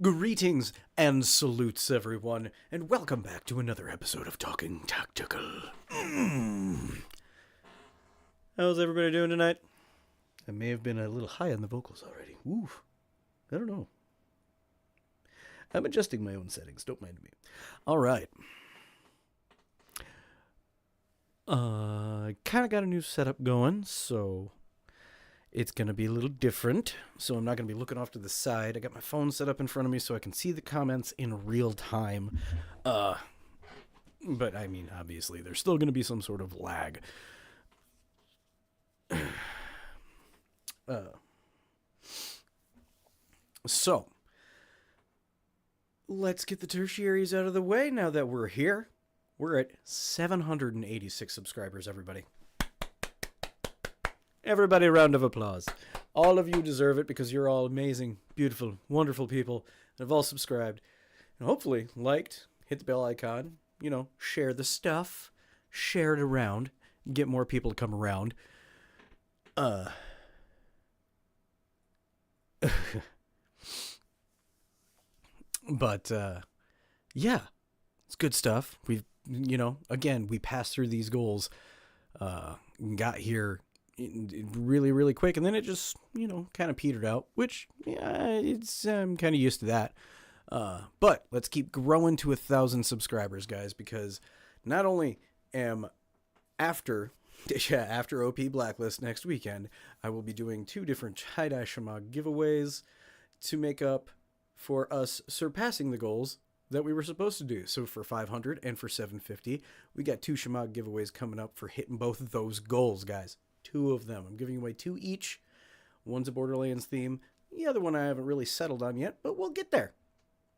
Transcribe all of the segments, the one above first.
Greetings and salutes, everyone, and welcome back to another episode of Talking Tactical. How's everybody doing tonight? I may have been a little high on the vocals already. Oof. I don't know. I'm adjusting my own settings. Don't mind me. All right. Kind of got a new setup going, so it's going to be a little different. So I'm not going to be looking off to the side. I got my phone set up in front of me so I can see the comments in real time. But I mean, obviously, there's still going to be some sort of lag. So let's get the tertiaries out of the way now that we're here. We're at 786 subscribers, everybody. Everybody, a round of applause. All of you deserve it because you're all amazing, beautiful, wonderful people and have all subscribed. And hopefully liked, hit the bell icon, share the stuff, share it around, get more people to come around. But, yeah, it's good stuff. We've, again, we passed through these goals, got here really, really quick, and then it just, kind of petered out, which, I'm kind of used to that. But let's keep growing to 1,000 subscribers, guys, because not only am after OP Blacklist next weekend, I will be doing 2 different tie-dye Shemagh giveaways to make up for us surpassing the goals that we were supposed to do. So for 500 and for 750, we got 2 Shemagh giveaways coming up for hitting both of those goals, guys. 2 of them. I'm giving away 2 each. One's a Borderlands theme. The other one I haven't really settled on yet, but we'll get there.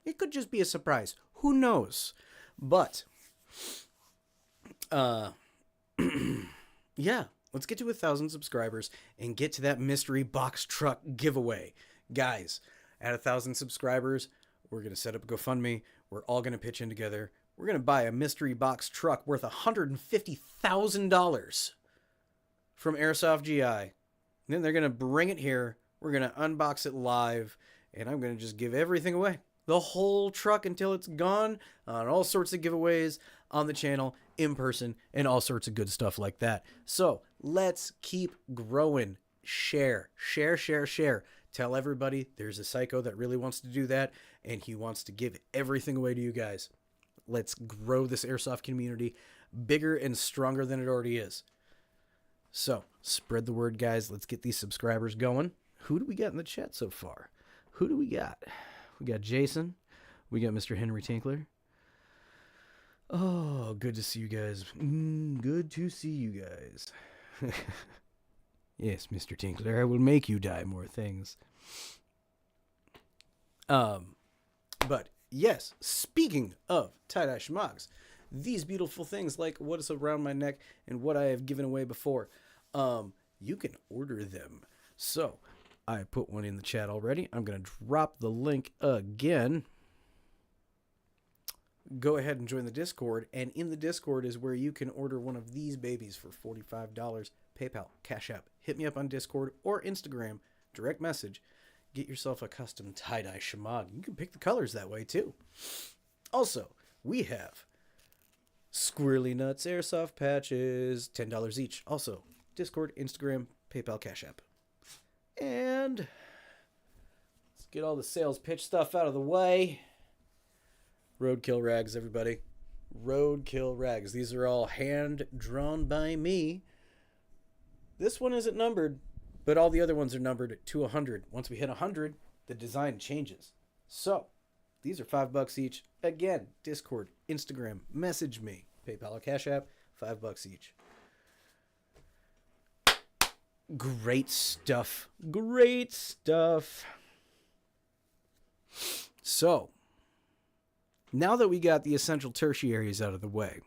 It could just be a surprise. Who knows? But, yeah, let's get to 1,000 subscribers and get to that mystery box truck giveaway. Guys, at 1,000 subscribers, we're going to set up a GoFundMe. We're all going to pitch in together. We're going to buy a mystery box truck worth $150,000 from Airsoft GI. And then they're going to bring it here. We're going to unbox it live. And I'm going to just give everything away. The whole truck until it's gone, on all sorts of giveaways on the channel, in person, and all sorts of good stuff like that. So let's keep growing. Share. Tell everybody there's a psycho that really wants to do that, and he wants to give everything away to you guys. Let's grow this airsoft community bigger and stronger than it already is. So, spread the word, guys. Let's get these subscribers going. Who do we got in the chat so far? Who do we got? We got Jason. We got Mr. Henry Tinkler. Oh, good to see you guys. Good to see you guys. Yes, Mr. Tinkler, I will make you die more things. But yes, speaking of tie-dye Shemaghs, these beautiful things like what is around my neck and what I have given away before, you can order them. So I put one in the chat already. I'm going to drop the link again. Go ahead and join the Discord, and in the Discord is where you can order one of these babies for $45. PayPal, Cash App. Hit me up on Discord or Instagram, direct message. Get yourself a custom tie-dye Shemagh. You can pick the colors that way too. Also, we have Squirrely Nuts Airsoft patches, $10 each. Also, Discord, Instagram, PayPal, Cash App. And let's get all the sales pitch stuff out of the way. Roadkill rags, everybody. Roadkill rags. These are all hand-drawn by me. This one isn't numbered, but all the other ones are numbered to 100. Once we hit 100, the design changes. So, these are $5 each. Again, Discord, Instagram, message me. PayPal or Cash App, $5 each. Great stuff. Great stuff. So, now that we got the essential tertiaries out of the way,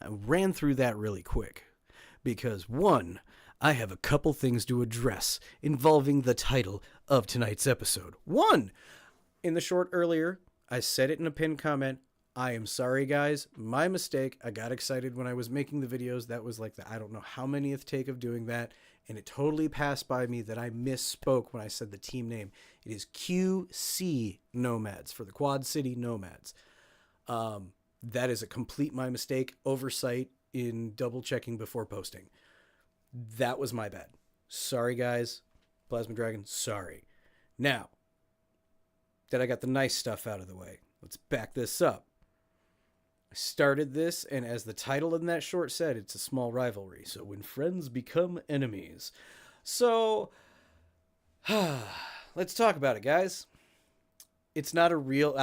I ran through that really quick. Because, 1, I have a couple things to address involving the title of tonight's episode. 1, in the short earlier, I said it in a pinned comment, I am sorry, guys. My mistake. I got excited when I was making the videos. That was like the I don't know how manyth take of doing that. And it totally passed by me that I misspoke when I said the team name. It is QC Nomads for the Quad City Nomads. That is a complete my mistake, oversight in double checking before posting. That was my bad. Sorry, guys. Plasma Dragon, sorry. Now that I got the nice stuff out of the way, let's back this up. I started this, and as the title in that short said, it's a small rivalry. So when friends become enemies. So, let's talk about it, guys. It's not a real...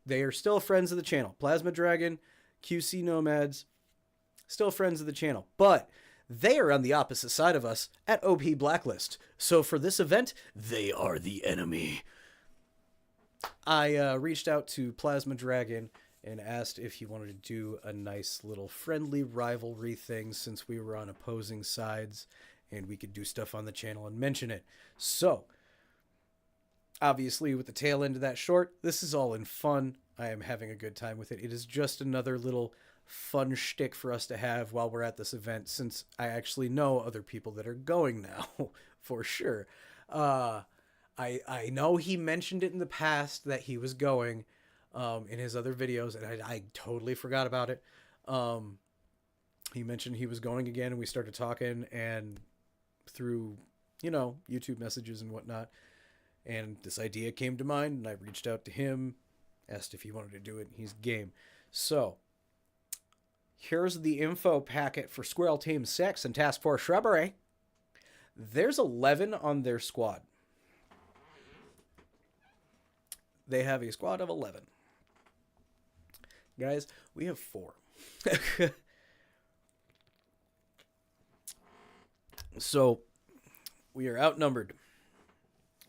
they are still friends of the channel. Plasma Dragon, QC Nomads, still friends of the channel. But they are on the opposite side of us at OP Blacklist. So for this event, they are the enemy. I reached out to Plasma Dragon and asked if he wanted to do a nice little friendly rivalry thing since we were on opposing sides and we could do stuff on the channel and mention it. So, obviously with the tail end of that short, this is all in fun. I am having a good time with it. It is just another little fun shtick for us to have while we're at this event, since I actually know other people that are going now, for sure. I know he mentioned it in the past that he was going in his other videos, and I totally forgot about it. He mentioned he was going again, and we started talking, and through, YouTube messages and whatnot, and this idea came to mind, and I reached out to him, asked if he wanted to do it, and he's game. So, here's the info packet for Squirrel Team 6 and Task Force Shrubbery. There's 11 on their squad. They have a squad of 11. Guys, we have 4. So, we are outnumbered,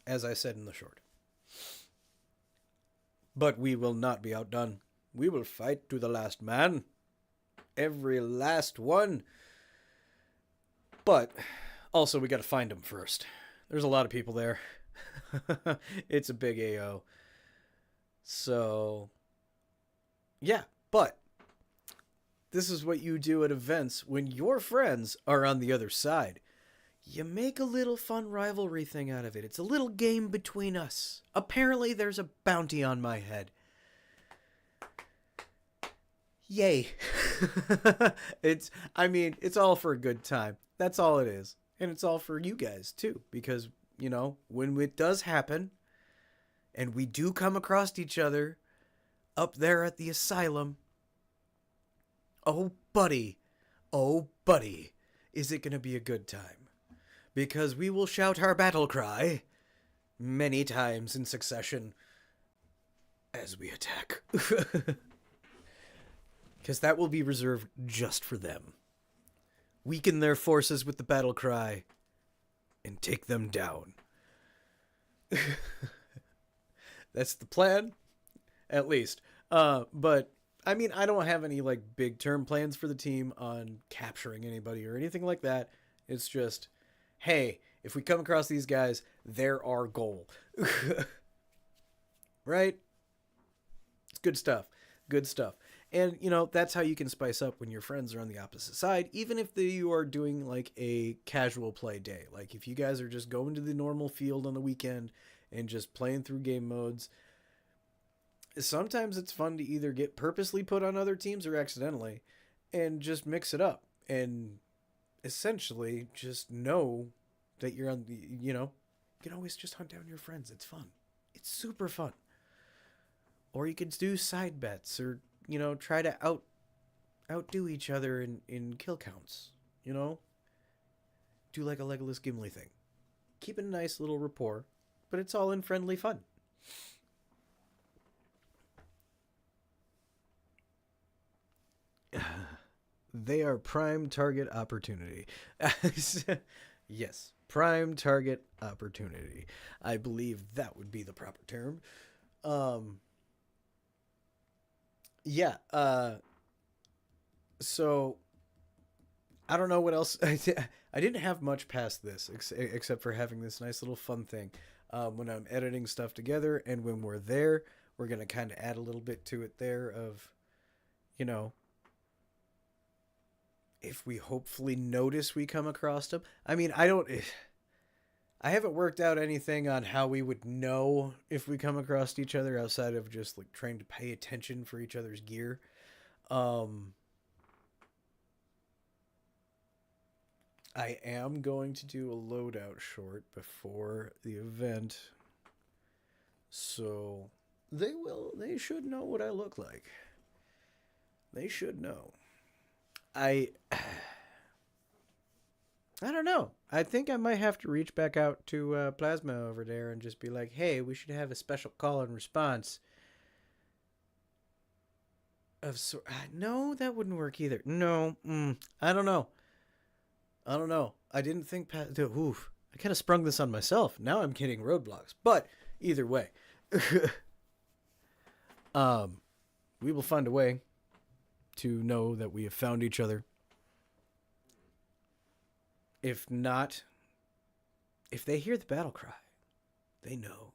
as I said in the short. But we will not be outdone. We will fight to the last man. Every last one. But, also, we gotta find them first. There's a lot of people there. It's a big AO. So, yeah, but this is what you do at events when your friends are on the other side. You make a little fun rivalry thing out of it. It's a little game between us. Apparently there's a bounty on my head. Yay. It's all for a good time. That's all it is. And it's all for you guys too, because, when it does happen, and we do come across each other up there at the asylum, oh buddy, is it going to be a good time? Because we will shout our battle cry many times in succession as we attack. Because that will be reserved just for them. Weaken their forces with the battle cry and take them down. That's the plan, at least. But, I don't have any, big term plans for the team on capturing anybody or anything like that. It's just, hey, if we come across these guys, they're our goal. Right? It's good stuff. Good stuff. And, that's how you can spice up when your friends are on the opposite side, even if you are doing, a casual play day. If you guys are just going to the normal field on the weekend and just playing through game modes, sometimes it's fun to either get purposely put on other teams or accidentally, and just mix it up. And essentially just know that you're on the, you can always just hunt down your friends. It's fun. It's super fun. Or you could do side bets, or, try to outdo each other in kill counts, Do like a Legolas Gimli thing. Keep a nice little rapport, but it's all in friendly fun. They are prime target opportunity. Yes, prime target opportunity. I believe that would be the proper term. Yeah, so I don't know what else. I didn't have much past this except for having this nice little fun thing. When I'm editing stuff together and when we're there, we're going to kind of add a little bit to it there of you know, if we hopefully notice we come across them. I mean, I haven't worked out anything on how we would know if we come across each other outside of just like trying to pay attention for each other's gear. Um, I am going to do a loadout short before the event, so they should know what I look like. They should know. I I don't know. I think I might have to reach back out to Plasma over there and just be like, "Hey, we should have a special call and response." No, that wouldn't work either. No, I don't know. I don't know. I didn't think. Oof, I kind of sprung this on myself. Now I'm hitting roadblocks. But either way, um, we will find a way to know that we have found each other. If not, if they hear the battle cry, they know.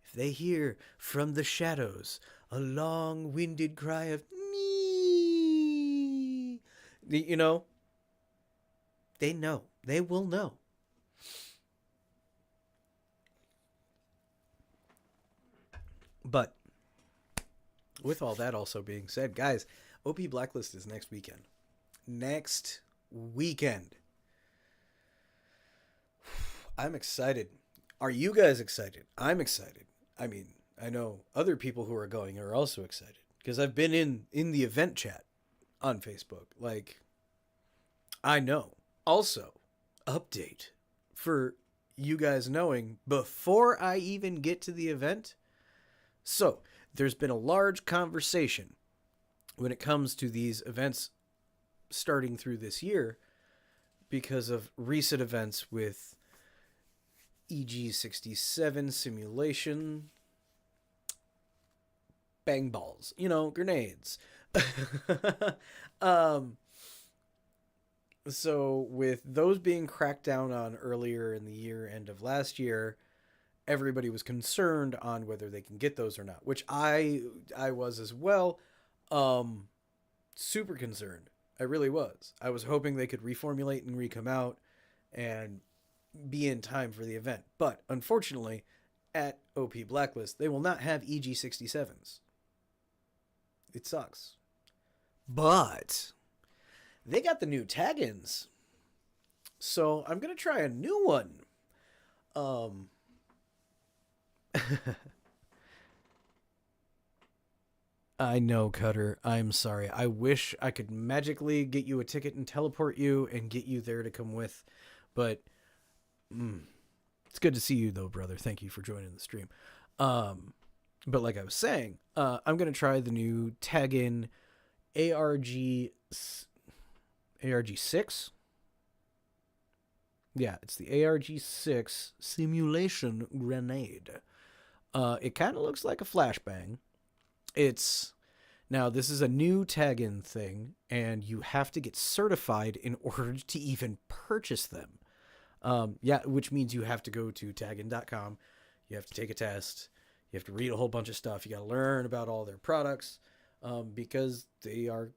If they hear from the shadows a long-winded cry of me, you know, they know. They will know. But with all that also being said, guys, OP Blacklist is next weekend. Next weekend. I'm excited. Are you guys excited? I'm excited. I mean, I know other people who are going are also excited because I've been in the event chat on Facebook. Like, I know. Also, update for you guys knowing before I even get to the event. So, there's been a large conversation when it comes to these events starting through this year because of recent events with EG67 simulation, bang balls, grenades. So with those being cracked down on earlier in the year, end of last year, everybody was concerned on whether they can get those or not, which I was as well. Super concerned. I really was. I was hoping they could reformulate and re-come out and be in time for the event. But unfortunately, at OP Blacklist, they will not have EG67s. It sucks. But they got the new tag-ins. So I'm going to try a new one. I know, Cutter. I'm sorry. I wish I could magically get you a ticket and teleport you and get you there to come with. But it's good to see you, though, brother. Thank you for joining the stream. But like I was saying, I'm going to try the new tag-in ARG6. Yeah, it's the ARG6 simulation grenade. It kind of looks like a flashbang. Now this is a new tag-in thing, and you have to get certified in order to even purchase them. Which means you have to go to tagin.com. You have to take a test. You have to read a whole bunch of stuff. You got to learn about all their products, because they are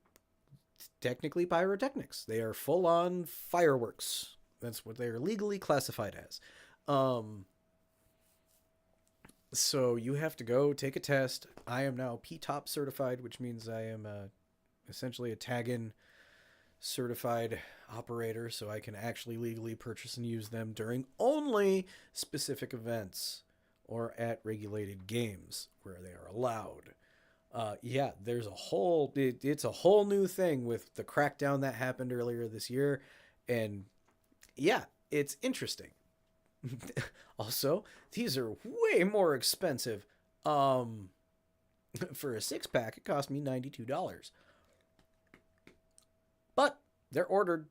technically pyrotechnics. They are full-on fireworks. That's what they are legally classified as. So you have to go take a test. I am now P-TOP certified, which means I am essentially a tag-in certified operator, so I can actually legally purchase and use them during only specific events or at regulated games where they are allowed. There's it's a whole new thing with the crackdown that happened earlier this year, and yeah, it's interesting. Also, these are way more expensive. For a 6-pack, it cost me $92. But they're ordered.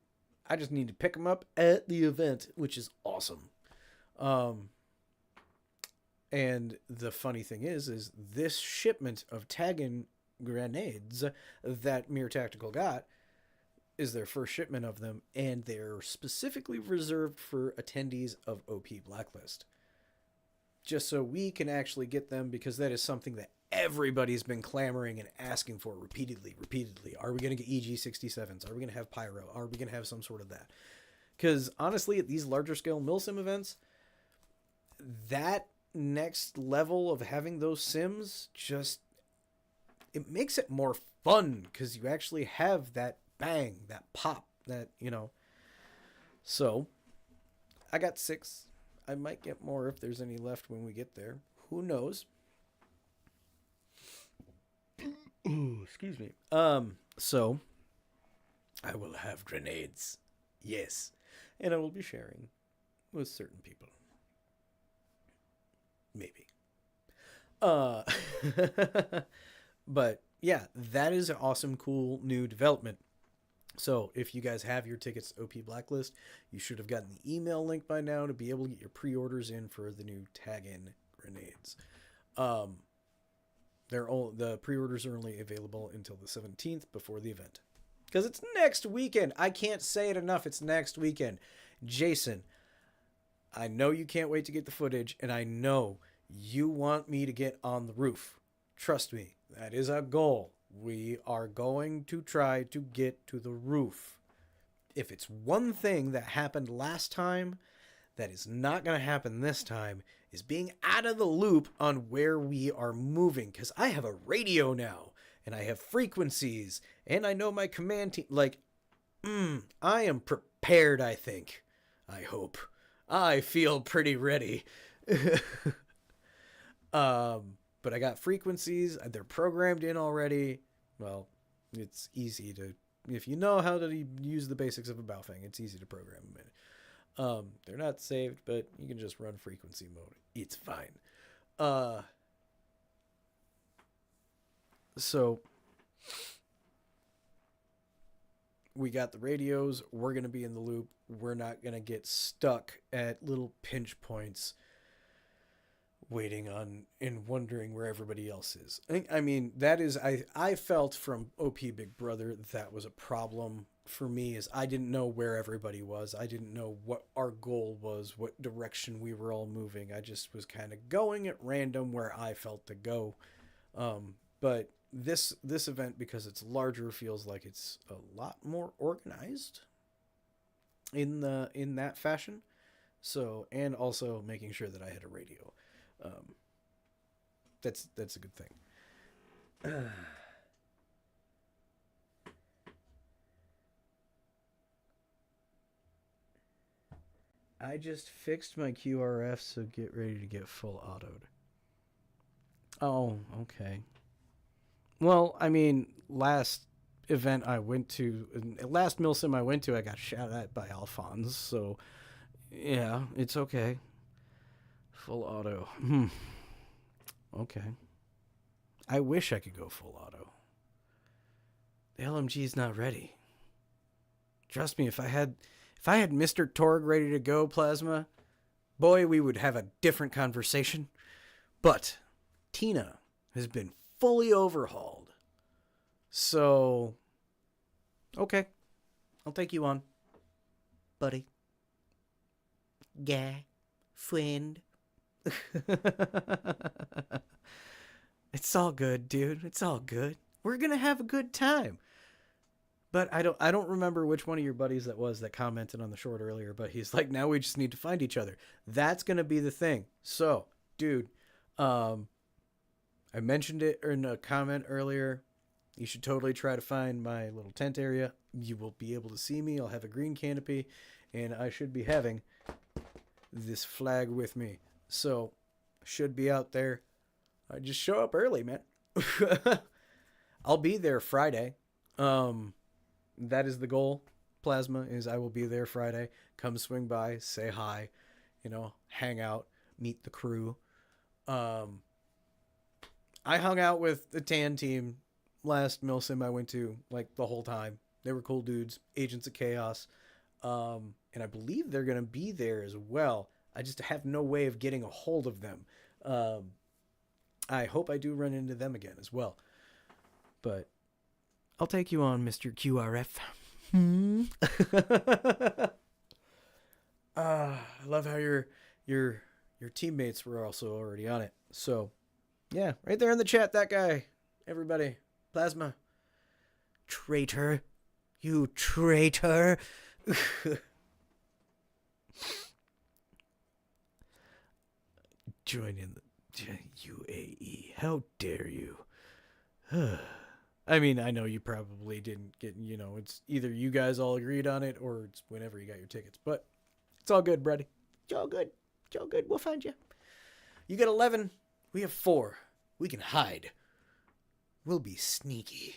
I just need to pick them up at the event, which is awesome. And the funny thing is this shipment of tag-in grenades that Mere Tactical got is their first shipment of them, and they're specifically reserved for attendees of OP Blacklist. Just so we can actually get them, because that is something that everybody's been clamoring and asking for repeatedly. Are we going to get EG67s? Are we going to have pyro? Are we going to have some sort of that? Because honestly, at these larger scale milsim events, that next level of having those sims just, it makes it more fun because you actually have that bang, that pop, that, So, I got 6. I might get more if there's any left when we get there. Who knows? Ooh, excuse me. So, I will have grenades. Yes. And I will be sharing with certain people. Maybe. But yeah, that is an awesome, cool new development. So if you guys have your tickets to OP Blacklist, you should have gotten the email link by now to be able to get your pre-orders in for the new tag-in grenades. The pre-orders are only available until the 17th before the event. Because it's next weekend. I can't say it enough. It's next weekend. Jason, I know you can't wait to get the footage, and I know you want me to get on the roof. Trust me, that is our goal. We are going to try to get to the roof. If it's one thing that happened last time that is not going to happen this time, is being out of the loop on where we are moving. Because I have a radio now, and I have frequencies, and I know my command team. I am prepared, I think. I hope. I feel pretty ready. But I got frequencies. They're programmed in already. Well, it's easy to... If you know how to use the basics of a Baofeng, it's easy to program them in. They're not saved, but you can just run frequency mode. It's fine. So... we got the radios. We're going to be in the loop. We're not going to get stuck at little pinch points waiting on and wondering where everybody else is. I mean, that is, I felt from OP Big Brother that was a problem for me, is I didn't know where everybody was. I didn't know what our goal was, what direction we were all moving. I just was kind of going at random where I felt to go. But this event, because it's larger, feels like it's a lot more organized in that fashion. So, and also making sure that I had a radio. That's a good thing. I just fixed my QRF, so get ready to get full autoed. Oh, okay. Well, I mean, last milsim I went to, I got shot at by Alphonse, so yeah, it's okay. Full auto. Okay. I wish I could go full auto. The LMG's not ready. Trust me, if I had Mr. Torg ready to go, Plasma, boy, we would have a different conversation. But Tina has been fully overhauled. So, okay. I'll take you on, buddy. Yeah, friend. It's all good, dude. It's all good. We're gonna have a good time. But I don't remember which one of your buddies that was that commented on the short earlier, but he's like, now we just need to find each other. That's gonna be the thing. So, dude, I mentioned it in a comment earlier. You should totally try to find my little tent area. You will be able to see me. I'll have a green canopy, and I should be having this flag with me. So, should be out there. I just show up early, man. I'll be there Friday. That is the goal. Plasma is I will be there Friday. Come swing by, say hi, hang out, meet the crew. I hung out with the tan team last milsim I went to, like, the whole time. They were cool dudes, Agents of Chaos. And I believe they're going to be there as well. I just have no way of getting a hold of them. I hope I do run into them again as well. But I'll take you on, Mr. QRF. I love how your teammates were also already on it. So, Yeah, right there in the chat, that guy. Everybody. Plasma. Traitor. You traitor. Join in the UAE. How dare you? I mean, I know you probably didn't get, it's either you guys all agreed on it or it's whenever you got your tickets. But it's all good, buddy. It's all good. It's all good. We'll find you. You got 11. We have 4. We can hide. We'll be sneaky.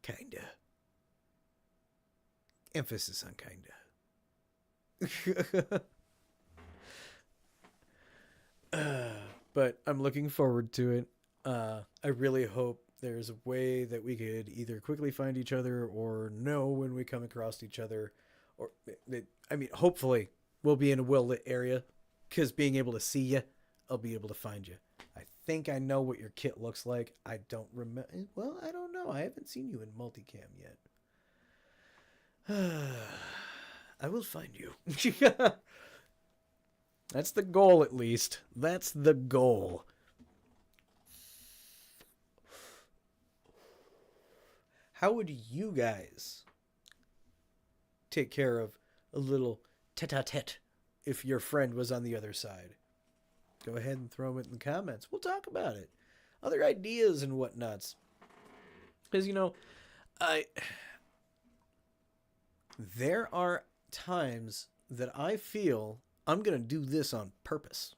Kinda. Emphasis on kinda. But I'm looking forward to it. I really hope there's a way that we could either quickly find each other or know when we come across each other. Or, hopefully we'll be in a well-lit area because being able to see you, I'll be able to find you. I think I know what your kit looks like. I don't remember. Well, I don't know. I haven't seen you in multicam yet. I will find you. That's the goal, at least. That's the goal. How would you guys take care of a little tete-a-tete if your friend was on the other side? Go ahead and throw them in the comments. We'll talk about it. Other ideas and whatnots. Because, there are times that I feel I'm going to do this on purpose.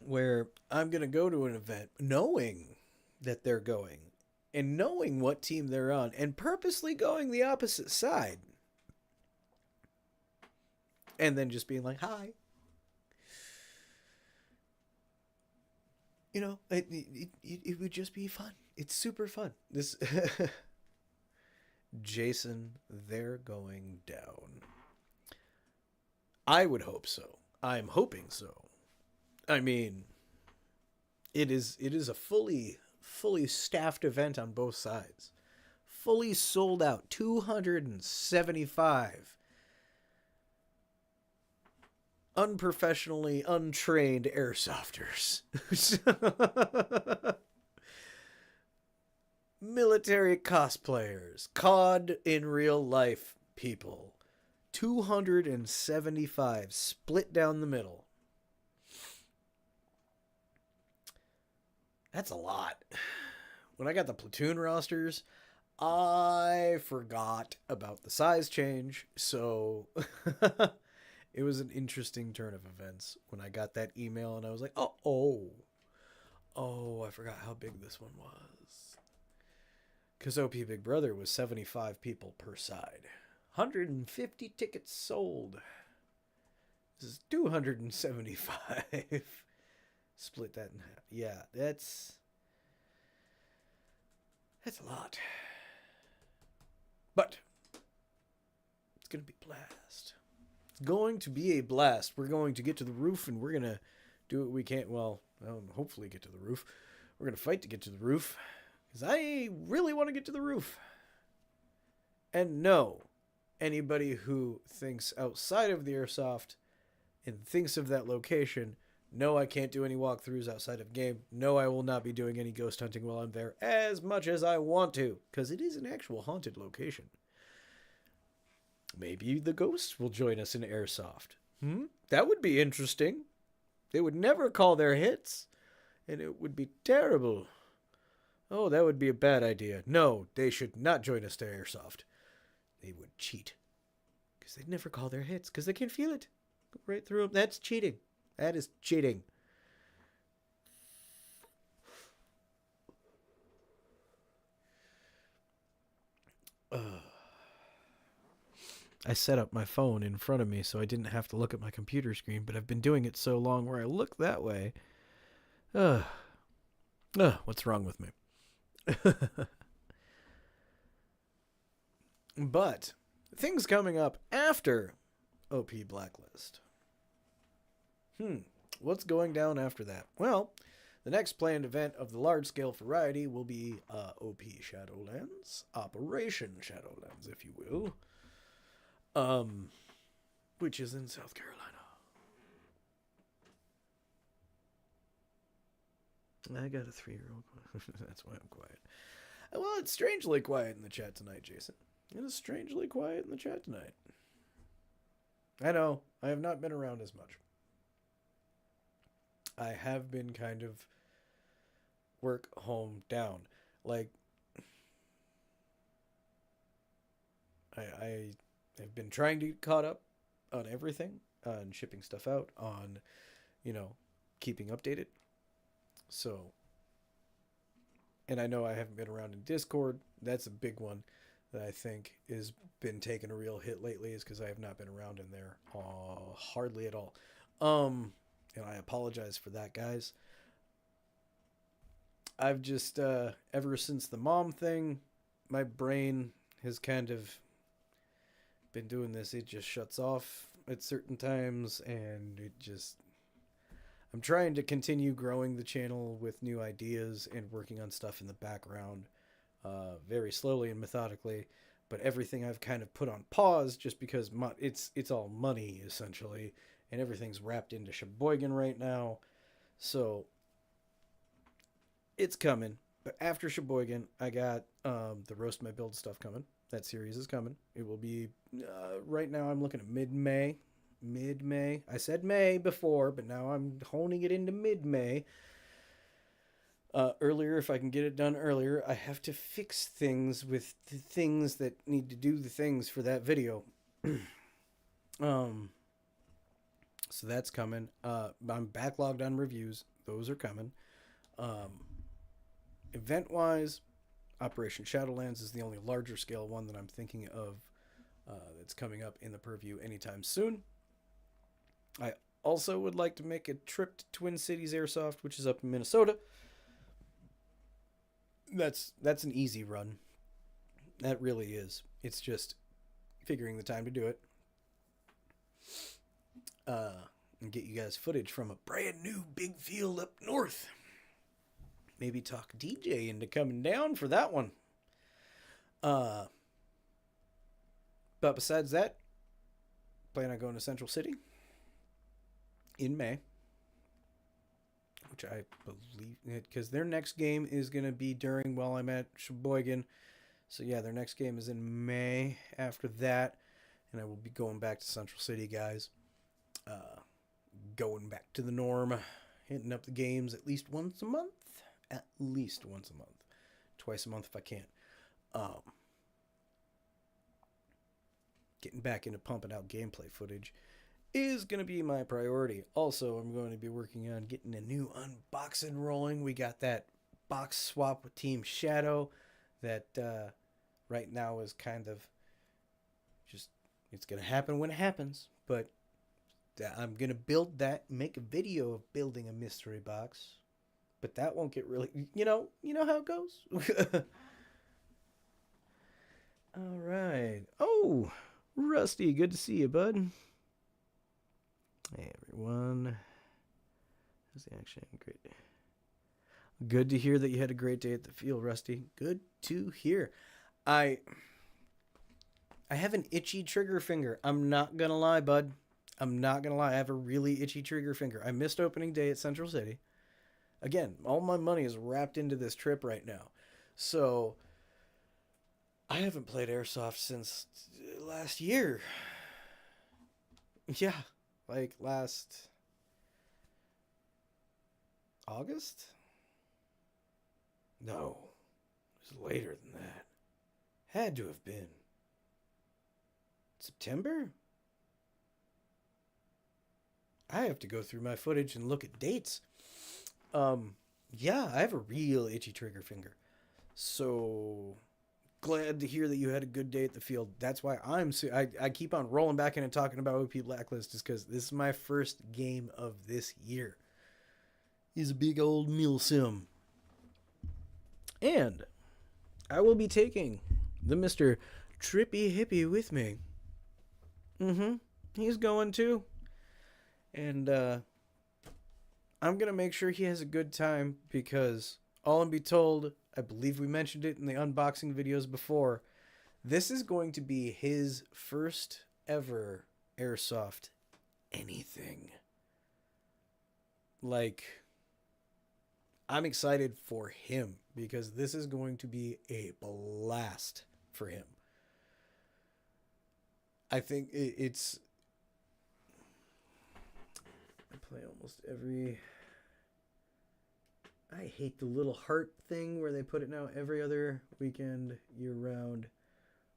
Where I'm going to go to an event knowing that they're going and knowing what team they're on and purposely going the opposite side. And then just being like, hi. It would just be fun. It's super fun. This Jason, they're going down. I would hope so. I'm hoping so. I mean, it is a fully staffed event on both sides. Fully sold out. 275 unprofessionally untrained airsofters. Military cosplayers. COD in real life people. 275 split down the middle. That's a lot. When I got the platoon rosters, I forgot about the size change, so it was an interesting turn of events when I got that email and I was like, oh, I forgot how big this one was. Because OP Big Brother was 75 people per side. 150 tickets sold. This is 275. Split that in half. Yeah, that's a lot. But it's going to be a blast. It's going to be a blast. We're going to get to the roof and we're going to do what we can. Well, hopefully get to the roof. We're going to fight to get to the roof because I really want to get to the roof. And no, anybody who thinks outside of the airsoft and thinks of that location, no, I can't do any walkthroughs outside of game. No, I will not be doing any ghost hunting while I'm there as much as I want to, because it is an actual haunted location. Maybe the ghosts will join us in airsoft. That would be interesting. They would never call their hits, and it would be terrible. Oh, that would be a bad idea. No, they should not join us to airsoft. They would cheat, because they'd never call their hits, because they can feel it. Go right through them. That's cheating. That is cheating. I set up my phone in front of me so I didn't have to look at my computer screen, but I've been doing it so long where I look that way. What's wrong with me? But things coming up after OP Blacklist. What's going down after that? Well, the next planned event of the large-scale variety will be OP Shadowlands, Operation Shadowlands, if you will. which is in South Carolina. I got a 3-year-old. That's why I'm quiet. Well, it's strangely quiet in the chat tonight, Jason. It is strangely quiet in the chat tonight. I know, I have not been around as much. I have been kind of work home down. Like, I have been trying to get caught up on everything, on shipping stuff out, on, keeping updated. So, and I know I haven't been around in Discord. That's a big one that I think has been taking a real hit lately, is because I have not been around in there hardly at all. And I apologize for that, guys. I've just, ever since the mom thing, my brain has kind of been doing this. It just shuts off at certain times, and I'm trying to continue growing the channel with new ideas and working on stuff in the background, very slowly and methodically. But everything I've kind of put on pause just because it's all money, essentially, and everything's wrapped into Sheboygan right now. So it's coming. But after Sheboygan, I got the Roast My Build stuff coming. That series is coming. It will be, right now I'm looking at mid-May. I said May before, but now I'm honing it into mid-May. Earlier, if I can get it done earlier, I have to fix things with the things that need to do the things for that video. So that's coming. I'm backlogged on reviews. Those are coming. Event-wise, Operation Shadowlands is the only larger scale one that I'm thinking of that's coming up in the purview anytime soon. I also would like to make a trip to Twin Cities Airsoft, which is up in Minnesota. That's an easy run. That really is. It's just figuring the time to do it. And get you guys footage from a brand new big field up north. Maybe talk DJ into coming down for that one. But besides that, plan on going to Central City in May, which I believe, because their next game is going to be while I'm at Sheboygan. So yeah, their next game is in May after that, and I will be going back to Central City, guys. Going back to the norm, hitting up the games at least once a month. Twice a month if I can. Getting back into pumping out gameplay footage is going to be my priority. Also, I'm going to be working on getting a new unboxing rolling. We got that box swap with Team Shadow that right now is kind of just, it's going to happen when it happens, but I'm going to build that, make a video of building a mystery box, but that won't get really, you know how it goes. All right. Oh, Rusty, good to see you, bud. Hey, everyone. How's the action? Great. Good to hear that you had a great day at the field, Rusty. Good to hear. I have an itchy trigger finger. I'm not going to lie, bud. I'm not going to lie. I have a really itchy trigger finger. I missed opening day at Central City. Again, all my money is wrapped into this trip right now. So I haven't played Airsoft since last year. Yeah, like last August? No, it was later than that. Had to have been September? I have to go through my footage and look at dates. Yeah, I have a real itchy trigger finger. So glad to hear that you had a good day at the field. That's why I keep on rolling back in and talking about OP Blacklist, is because this is my first game of this year. He's a big old meal sim. And I will be taking the Mr. Trippy Hippie with me. He's going too. And I'm going to make sure he has a good time, because all and be told, I believe we mentioned it in the unboxing videos before, this is going to be his first ever airsoft anything. Like, I'm excited for him because this is going to be a blast for him. I think it's. I play almost every. I hate the little heart thing where they put it now every other weekend, year round.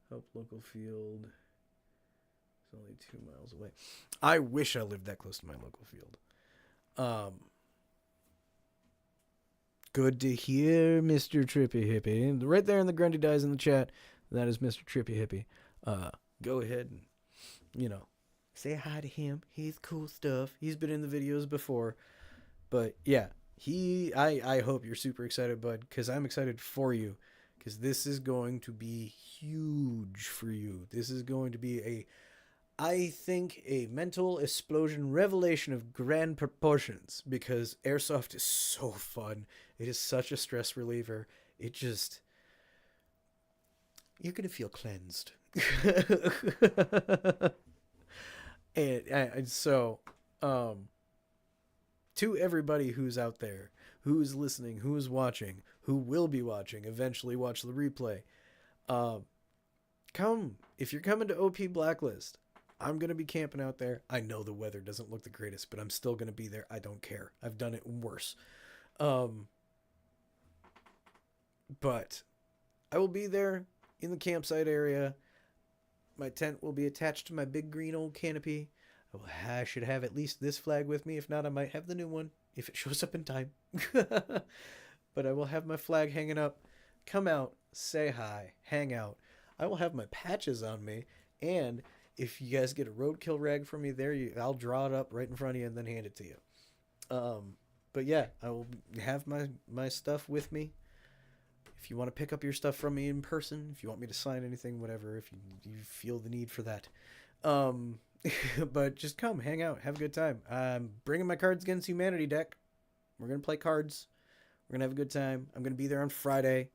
Help local field. It's only 2 miles away. I wish I lived that close to my local field. Good to hear, Mr. Trippy Hippie. Right there in the Grundy Dies in the chat, that is Mr. Trippy Hippie. Go ahead and, say hi to him. He's cool stuff. He's been in the videos before. But yeah, I hope you're super excited, bud, because I'm excited for you. Because this is going to be huge for you. This is going to be I think, a mental explosion revelation of grand proportions, because airsoft is so fun. It is such a stress reliever. It just... You're going to feel cleansed. and so, to everybody who's out there, who's listening, who's watching, who will be watching, eventually watch the replay, come. If you're coming to OP Blacklist, I'm going to be camping out there. I know the weather doesn't look the greatest, but I'm still going to be there. I don't care. I've done it worse. But I will be there in the campsite area. My tent will be attached to my big green old canopy. I should have at least this flag with me. If not, I might have the new one if it shows up in time. But I will have my flag hanging up. Come out, say hi, hang out. I will have my patches on me, and if you guys get a roadkill rag from me there, I'll draw it up right in front of you and then hand it to you. But yeah, I will have my stuff with me. If you want to pick up your stuff from me in person, if you want me to sign anything, whatever, if you feel the need for that. But just come, hang out, have a good time. I'm bringing my Cards Against Humanity deck. We're going to play cards. We're going to have a good time. I'm going to be there on Friday.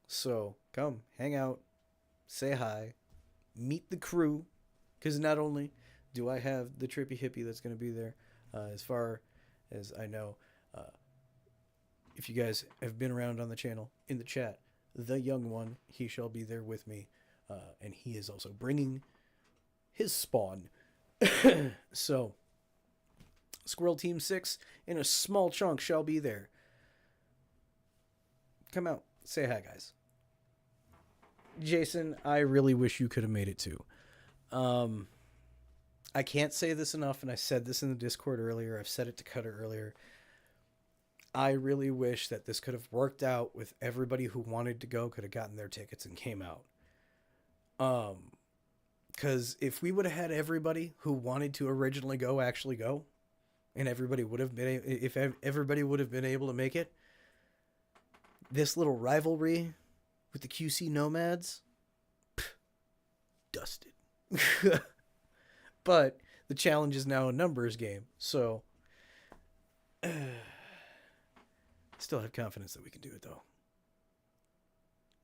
So come, hang out. Say hi, meet the crew, because not only do I have the Trippy Hippie that's going to be there, as far as I know, if you guys have been around on the channel, in the chat, the young one, he shall be there with me, and he is also bringing his spawn. So, Squirrel Team 6 in a small chunk shall be there. Come out, say hi, guys. Jason, I really wish you could have made it too. I can't say this enough, and I said this in the Discord earlier. I've said it to Cutter earlier. I really wish that this could have worked out with everybody who wanted to go could have gotten their tickets and came out. Because if we would have had everybody who wanted to originally go actually go, and everybody would have been, if everybody would have been able to make it, this little rivalry with the QC Nomads, dusted. But the challenge is now a numbers game, so still have confidence that we can do it, though.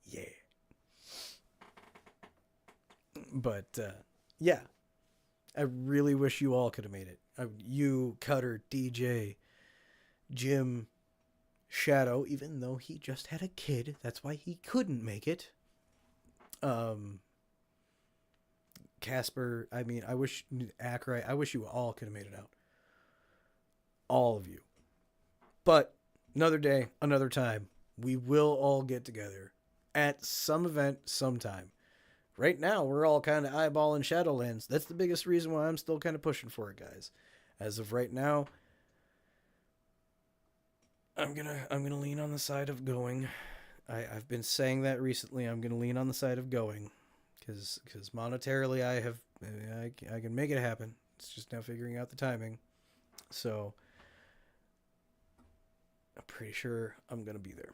Yeah. But, yeah. I really wish you all could have made it. You, Cutter, DJ, Jim, Shadow, even though he just had a kid. That's why he couldn't make it. Casper, I mean, I wish, Ackray, I wish you all could have made it out. All of you. But, another day, another time, we will all get together at some event sometime. Right now, we're all kind of eyeballing Shadowlands. That's the biggest reason why I'm still kind of pushing for it, guys. As of right now, I'm gonna lean on the side of going. I've been saying that recently. I'm gonna lean on the side of going, because monetarily I can make it happen. It's just now figuring out the timing. So I'm pretty sure I'm gonna be there.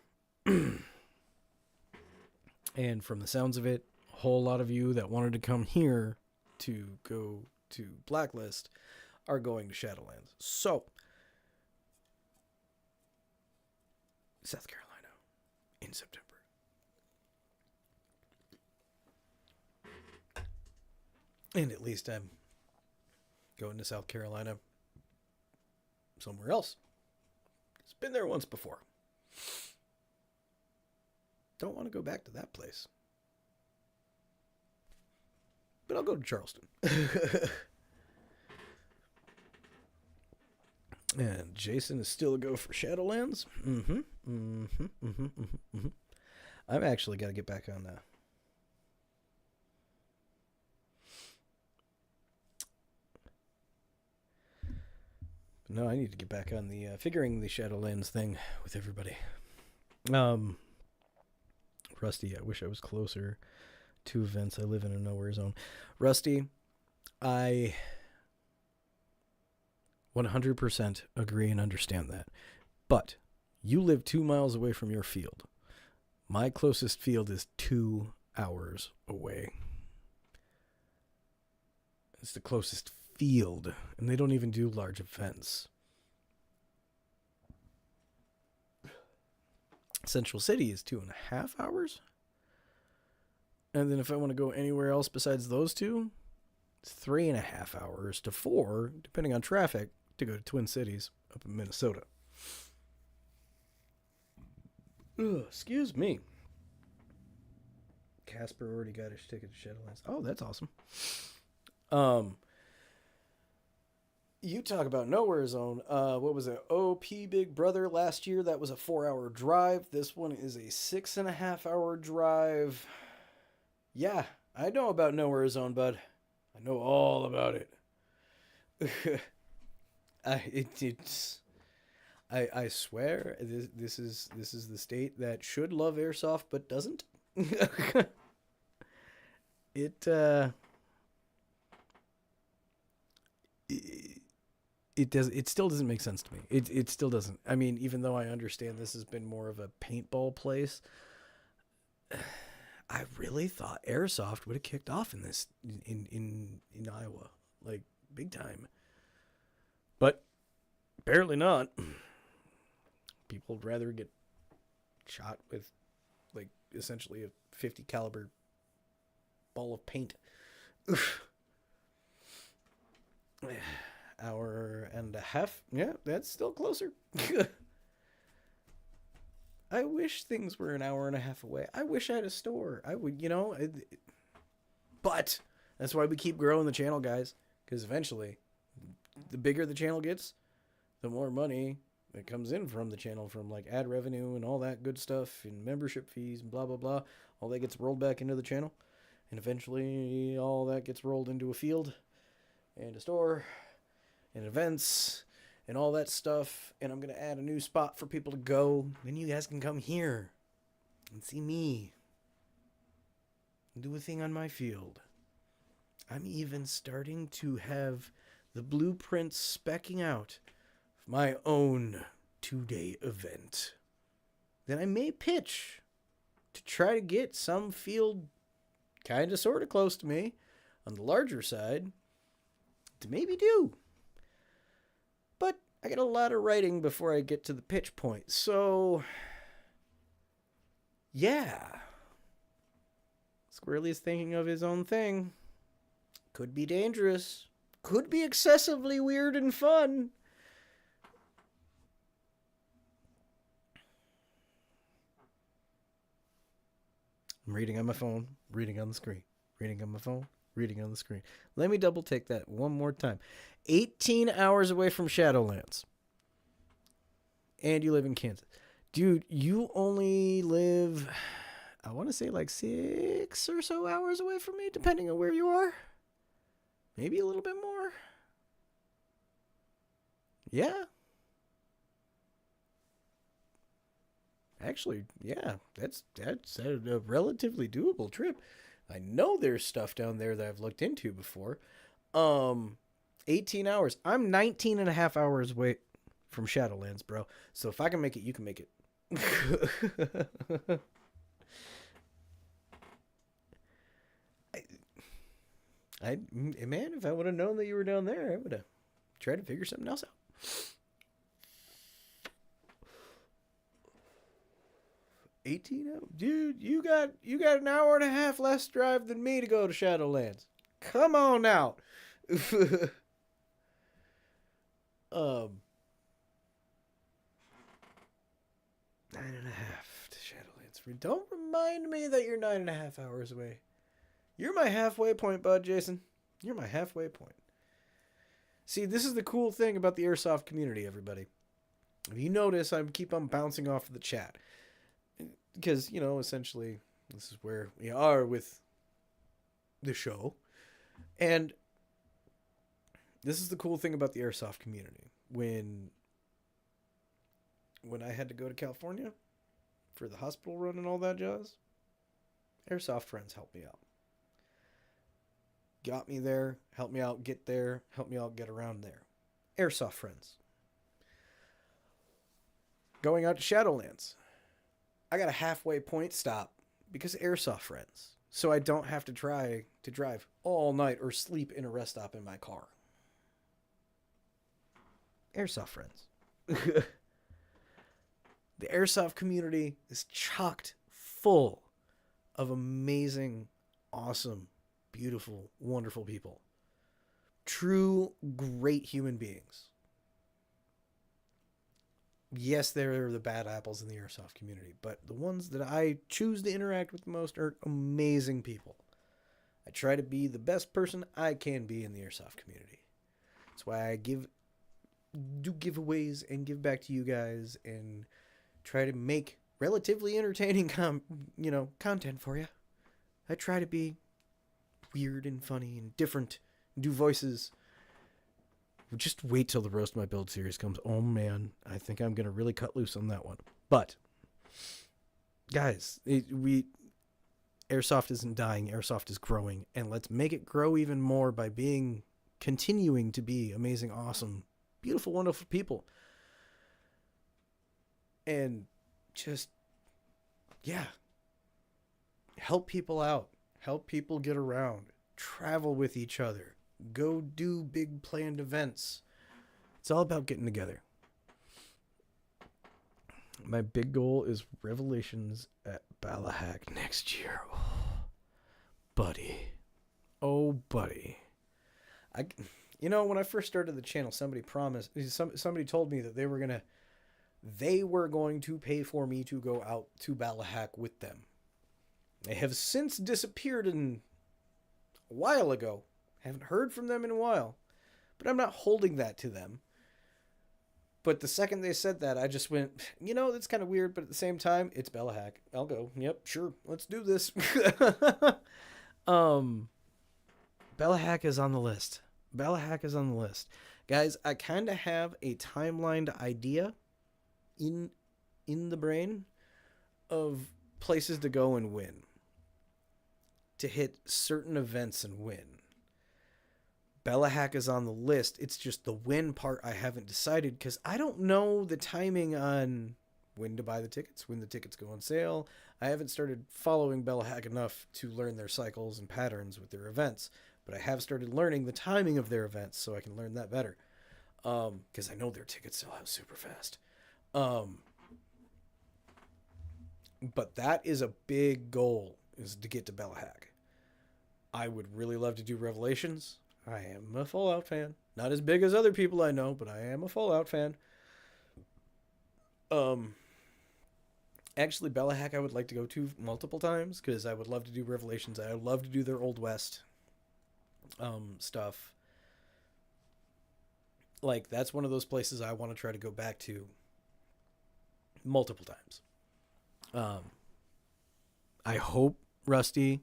And from the sounds of it, a whole lot of you that wanted to come here to go to Blacklist are going to Shadowlands. So South Carolina in September. And at least I'm going to South Carolina somewhere else. It's been there once before. Don't want to go back to that place. But I'll go to Charleston. And Jason is still a go for Shadowlands. I've actually got to get back on No, I need to get back on the figuring the Shadowlands thing with everybody. Rusty, I wish I was closer to events. I live in a nowhere zone. Rusty, I 100% agree and understand that. But you live 2 miles away from your field. My closest field is 2 hours away. It's the closest field, and they don't even do large events. Central City is 2.5 hours. And then if I want to go anywhere else besides those two, it's 3.5 hours to 4, depending on traffic, to go to Twin Cities up in Minnesota. Ugh, excuse me. Casper already got his ticket to Shadowlands. Oh, that's awesome. You talk about nowhere zone. What was it? OP Big Brother last year. That was a 4-hour drive. This one is a 6.5-hour drive. Yeah, I know about nowhere zone, bud. I know all about it. I swear this is the state that should love airsoft but doesn't. It still doesn't make sense to me. It still doesn't. I mean, even though I understand this has been more of a paintball place, I really thought airsoft would have kicked off in this in Iowa, like big time. But apparently not. People would rather get shot with like essentially a 50 caliber ball of paint. Oof. Hour and a half. Yeah, that's still closer. I wish things were an hour and a half away. I wish I had a store. I would, but that's why we keep growing the channel, guys. Because eventually, the bigger the channel gets, the more money that comes in from the channel, from like ad revenue and all that good stuff and membership fees and blah, blah, blah. All that gets rolled back into the channel. And eventually, all that gets rolled into a field and a store and events and all that stuff. And I'm going to add a new spot for people to go. Then you guys can come here and see me and do a thing on my field. I'm even starting to have the blueprints specking out for my own 2-day event. Then I may pitch to try to get some field kind of sort of close to me on the larger side to maybe do. But I got a lot of writing before I get to the pitch point. So, yeah. Squirrely is thinking of his own thing. Could be dangerous. Could be excessively weird and fun. I'm reading on my phone, reading on the screen, reading on my phone, reading on the screen. Let me double take that one more time. 18 hours away from Shadowlands. And you live in Kansas. Dude, you only live, I want to say like 6 or so hours away from me, depending on where you are. Maybe a little bit more. Yeah. Actually, yeah, that's a relatively doable trip. I know there's stuff down there that I've looked into before. 18 hours. I'm 19 and a half hours away from Shadowlands, bro. So if I can make it, you can make it. Man, if I would have known that you were down there, I would have tried to figure something else out. $18 hours? Dude, you got an hour and a half less drive than me to go to Shadowlands. Come on out. um, 9.5 to Shadowlands. Don't remind me that you're 9.5 hours away. You're my halfway point, bud, Jason. You're my halfway point. See, this is the cool thing about the airsoft community, everybody. If you notice, I keep on bouncing off of the chat. Because, you know, essentially, this is where we are with the show. And this is the cool thing about the airsoft community. When I had to go to California for the hospital run and all that jazz, airsoft friends helped me out. Got me there, helped me out get there, helped me out get around there. Airsoft friends. Going out to Shadowlands, I got a halfway point stop because of airsoft friends. So I don't have to try to drive all night or sleep in a rest stop in my car. Airsoft friends. The airsoft community is chocked full of amazing, awesome, beautiful, wonderful people. True, great human beings. Yes, there are the bad apples in the airsoft community, but the ones that I choose to interact with the most are amazing people. I try to be the best person I can be in the airsoft community. That's why I do giveaways and give back to you guys and try to make relatively entertaining content for you. I try to be weird and funny and different, and do voices. Just wait till the Roast My Build series comes. Oh man, I think I'm gonna really cut loose on that one. But guys, airsoft isn't dying. Airsoft is growing, and let's make it grow even more by continuing to be amazing, awesome, beautiful, wonderful people. And just, yeah, help people out. Help people get around. Travel with each other. Go do big planned events. It's all about getting together. My big goal is Revelations at Balahak next year. Oh, buddy. Oh, buddy. When I first started the channel, somebody told me that they were going to pay for me to go out to Balahak with them. They have since disappeared a while ago. Haven't heard from them in a while. But I'm not holding that to them. But the second they said that, I just went, that's kind of weird, but at the same time, it's Balahak. I'll go. Yep, sure. Let's do this. Balahak is on the list. Balahak is on the list. Guys, I kind of have a timelined idea in the brain of places to go and win. To hit certain events and win. Balahak is on the list. It's just the win part I haven't decided because I don't know the timing on when to buy the tickets, when the tickets go on sale. I haven't started following Balahak enough to learn their cycles and patterns with their events, but I have started learning the timing of their events so I can learn that better because I know their tickets sell out super fast. But that is a big goal, is to get to Balahak. I would really love to do Revelations. I am a Fallout fan. Not as big as other people I know, but I am a Fallout fan. Actually, Balahak I would like to go to multiple times because I would love to do Revelations. I would love to do their Old West stuff. Like, that's one of those places I want to try to go back to multiple times. I hope, Rusty,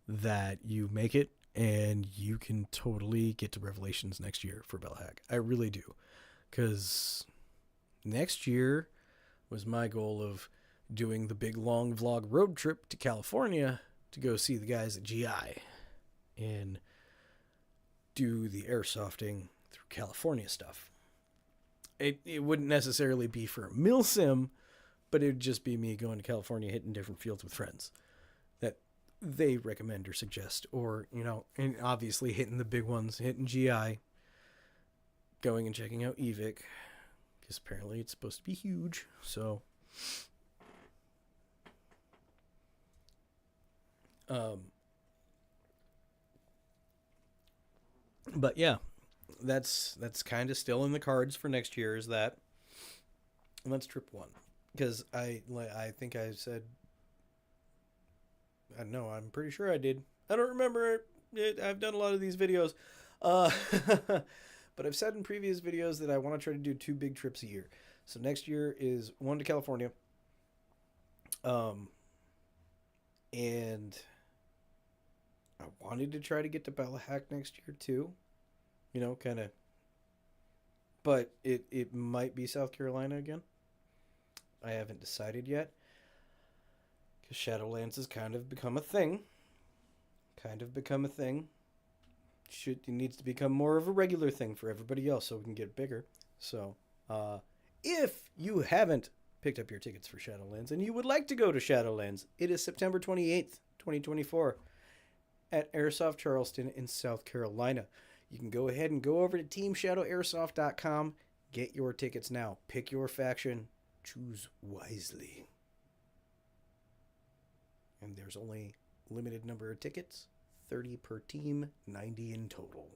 that you make it and you can totally get to Revelations next year for Balahak. I really do. Because next year was my goal of doing the big long vlog road trip to California to go see the guys at GI and do the airsofting through California stuff. It wouldn't necessarily be for a milsim, but it would just be me going to California, hitting different fields with friends that they recommend or suggest, or, and obviously hitting the big ones, hitting GI, going and checking out EVIC, because apparently it's supposed to be huge. So, But yeah, that's kind of still in the cards for next year. Is that, and that's trip one, because I think I said, I know, I'm pretty sure I did. I don't remember it. I've done a lot of these videos, uh, but I've said in previous videos that I want to try to do 2 big trips a year. So next year is one to California, um, and I wanted to try to get to Ballahack next year too. You know, kind of, but it might be South Carolina again. I haven't decided yet because Shadowlands has kind of become a thing. Kind of become a thing. It needs to become more of a regular thing for everybody else so we can get bigger. So, if you haven't picked up your tickets for Shadowlands and you would like to go to Shadowlands, it is September 28th, 2024 at Airsoft Charleston in South Carolina. You can go ahead and go over to teamshadowairsoft.com. Get your tickets now. Pick your faction. Choose wisely. And there's only limited number of tickets, 30 per team, 90 in total.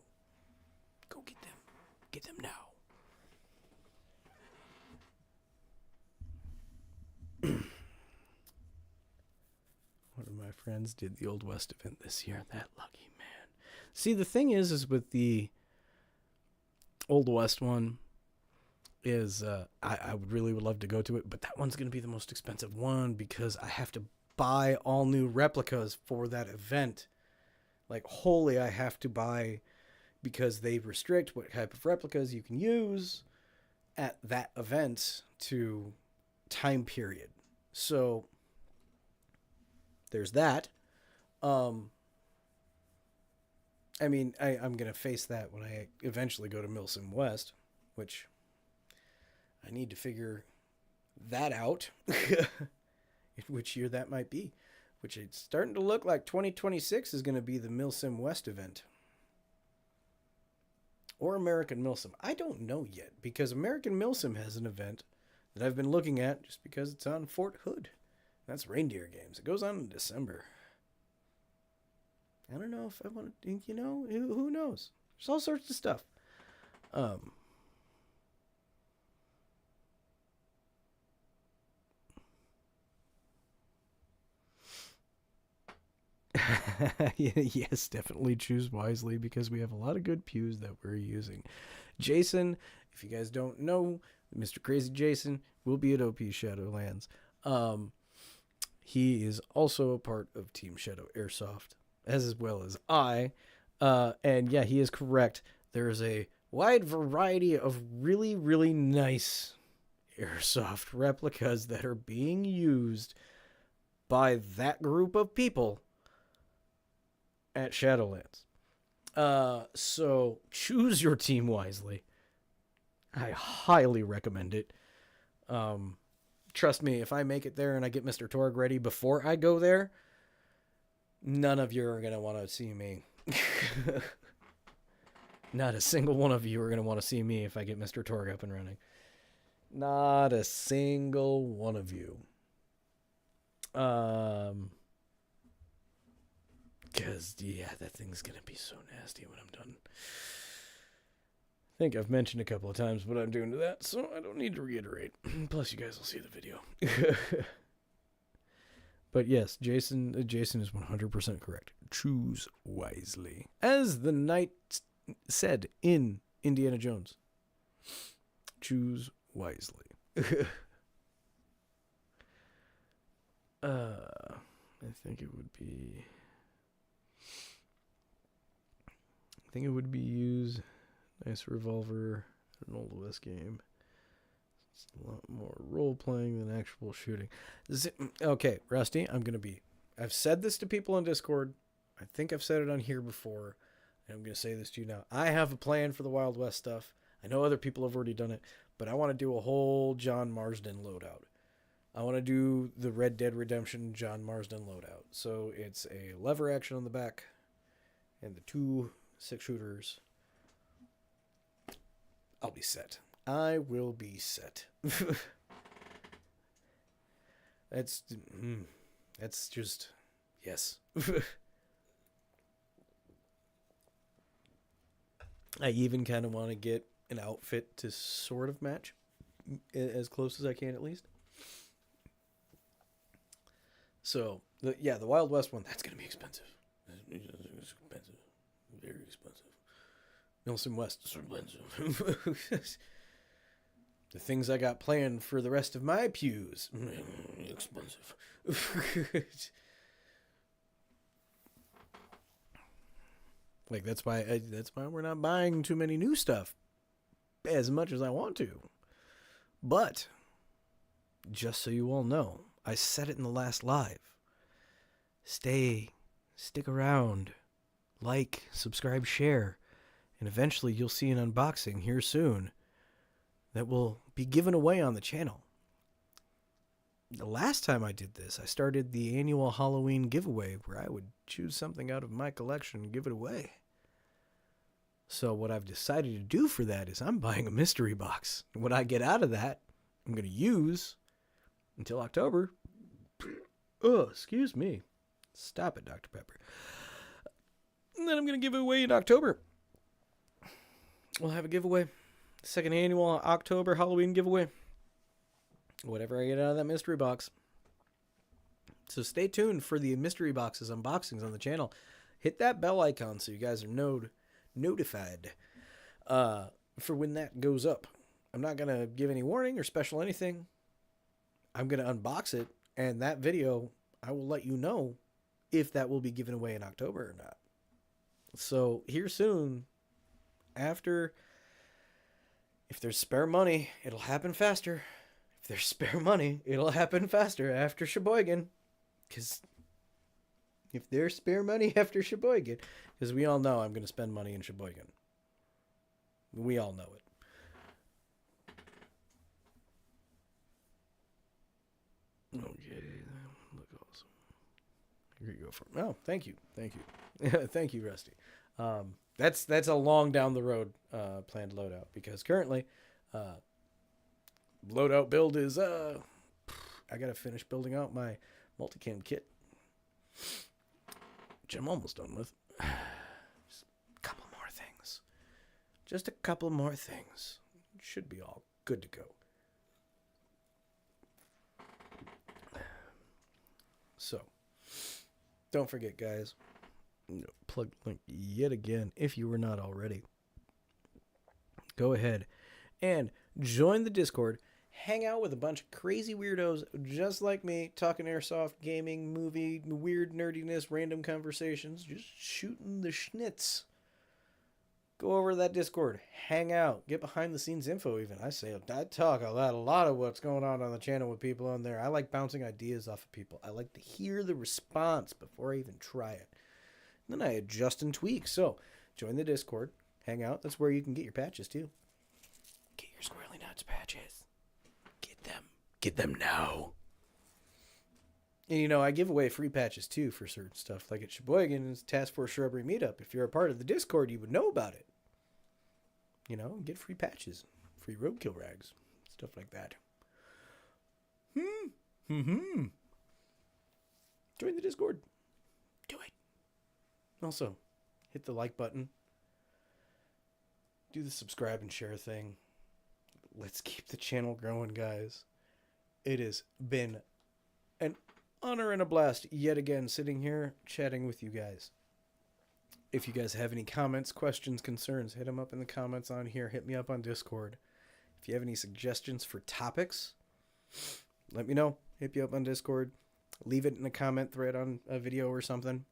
Go get them. Get them now. One of my friends did the Old West event this year. That lucky man. See, the thing is with the Old West one, is I would really would love to go to it, but that one's going to be the most expensive one because I have to buy all new replicas for that event. Like, wholly, I have to buy, because they restrict what type of replicas you can use at that event to time period. So there's that. I mean, I'm going to face that when I eventually go to Milsim West, which I need to figure that out. Which year that might be. Which it's starting to look like 2026 is going to be the Milsim West event. Or American Milsim. I don't know yet, because American Milsim has an event that I've been looking at just because it's on Fort Hood. That's Reindeer Games. It goes on in December. I don't know if I want to, you know, who knows? There's all sorts of stuff. Yes, definitely choose wisely because we have a lot of good pews that we're using. Jason, if you guys don't know, Mr. Crazy Jason will be at OP Shadowlands. He is also a part of Team Shadow Airsoft, as well as I. And yeah, he is correct. There is a wide variety of really, really nice airsoft replicas that are being used by that group of people at Shadowlands. So choose your team wisely. I highly recommend it. Trust me, if I make it there and I get Mr. Torg ready before I go there, none of you are going to want to see me. Not a single one of you are going to want to see me if I get Mr. Torg up and running. Not a single one of you. Because, yeah, that thing's going to be so nasty when I'm done. I think I've mentioned a couple of times what I'm doing to that, so I don't need to reiterate. Plus, you guys will see the video. But yes, Jason is 100% correct. Choose wisely. As the knight said in Indiana Jones. Choose wisely. I think it would be... use nice revolver, an Old West game. It's a lot more role playing than actual shooting. Okay, Rusty, I've said this to people on Discord. I think I've said it on here before. And I'm going to say this to you now. I have a plan for the Wild West stuff. I know other people have already done it, but I want to do a whole John Marsden loadout. I want to do the Red Dead Redemption John Marsden loadout. So it's a lever action on the back and the 2 6-shooters. I'll be set. I will be set. That's just, yes. I even kind of want to get an outfit to sort of match, as close as I can at least. So, the Wild West one, that's going to be expensive. It's expensive. Very expensive. Nelson West is expensive. The things I got planned for the rest of my pews, expensive. Like that's why we're not buying too many new stuff as much as I want to. But just so you all know, I said it in the last live. Stick around, like, subscribe, share, and eventually you'll see an unboxing here soon that will be given away on the channel. The last time I did this, I started the annual Halloween giveaway where I would choose something out of my collection and give it away. So what I've decided to do for that is I'm buying a mystery box. And what I get out of that, I'm going to use until October. Oh, excuse me. Stop it, Dr. Pepper. And then I'm going to give it away in October. We'll have a giveaway. Second annual October Halloween giveaway. Whatever I get out of that mystery box. So stay tuned for the mystery boxes unboxings on the channel. Hit that bell icon so you guys are notified for when that goes up. I'm not going to give any warning or special anything. I'm going to unbox it, and that video, I will let you know if that will be given away in October or not. So here soon, if there's spare money, it'll happen faster. If there's spare money, it'll happen faster after Sheboygan. Because if there's spare money after Sheboygan, because we all know I'm going to spend money in Sheboygan. We all know it. Okay, look awesome. Here you go. Oh, thank you. Thank you, Rusty. That's a long down the road planned loadout, because currently loadout build is I gotta finish building out my multicam kit, which I'm almost done with. Just a couple more things. Just a couple more things. Should be all good to go. So, don't forget, guys. Plug link yet again if you were not already. Go ahead and join the Discord. Hang out with a bunch of crazy weirdos just like me, talking airsoft, gaming, movie, weird nerdiness, random conversations, just shooting the schnitz. Go over to that Discord, hang out, get behind the scenes info even. I talk a lot of what's going on the channel with people on there. I like bouncing ideas off of people. I like to hear the response before I even try it. And then I adjust and tweak. So join the Discord, hang out. That's where you can get your patches too. Get your Squirrely Nuts patches. Get them now. And I give away free patches too for certain stuff. Like at Sheboygan's Task Force Shrubbery Meetup. If you're a part of the Discord, you would know about it. Get free patches, free roadkill rags, stuff like that. Join the Discord. Do it. Also, hit the like button. Do the subscribe and share thing. Let's keep the channel growing, guys. It has been an honor and a blast yet again sitting here chatting with you guys. If you guys have any comments, questions, concerns, hit them up in the comments on here. Hit me up on Discord. If you have any suggestions for topics, let me know. Hit me up on Discord. Leave it in a comment thread on a video or something.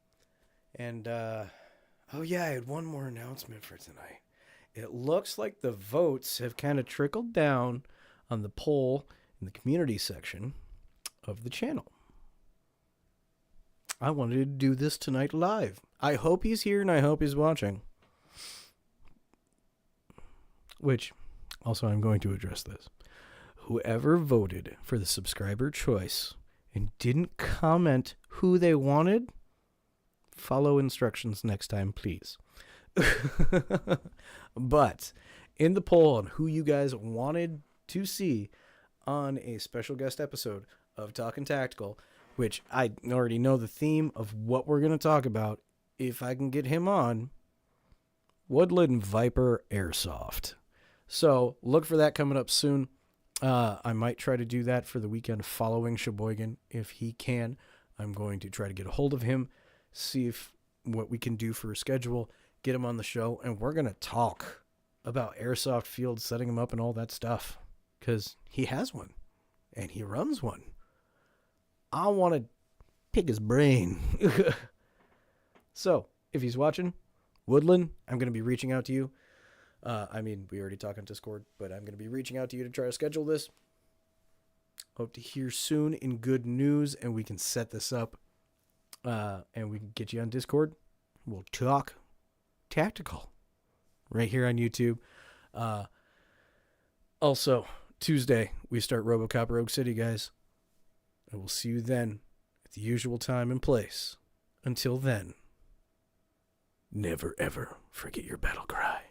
And, I had one more announcement for tonight. It looks like the votes have kind of trickled down on the poll in the community section of the channel. I wanted to do this tonight live. I hope he's here and I hope he's watching. Which, also I'm going to address this. Whoever voted for the subscriber choice and didn't comment who they wanted, follow instructions next time, please. But in the poll on who you guys wanted to see on a special guest episode of Talkin' Tactical, which I already know the theme of what we're going to talk about if I can get him on, Woodland Viper Airsoft. So look for that coming up soon. I might try to do that for the weekend following Sheboygan if he can. I'm going to try to get a hold of him, see if what we can do for a schedule, get him on the show, and we're going to talk about airsoft fields, setting them up and all that stuff, because he has one and he runs one. I want to pick his brain. So if he's watching, Woodland, I'm going to be reaching out to you. We already talk on Discord, but I'm going to be reaching out to you to try to schedule this. Hope to hear soon in good news, and we can set this up, and we can get you on Discord. We'll talk tactical right here on YouTube. Also, Tuesday, we start RoboCop Rogue City, guys. And we'll see you then at the usual time and place. Until then, never ever forget your battle cry.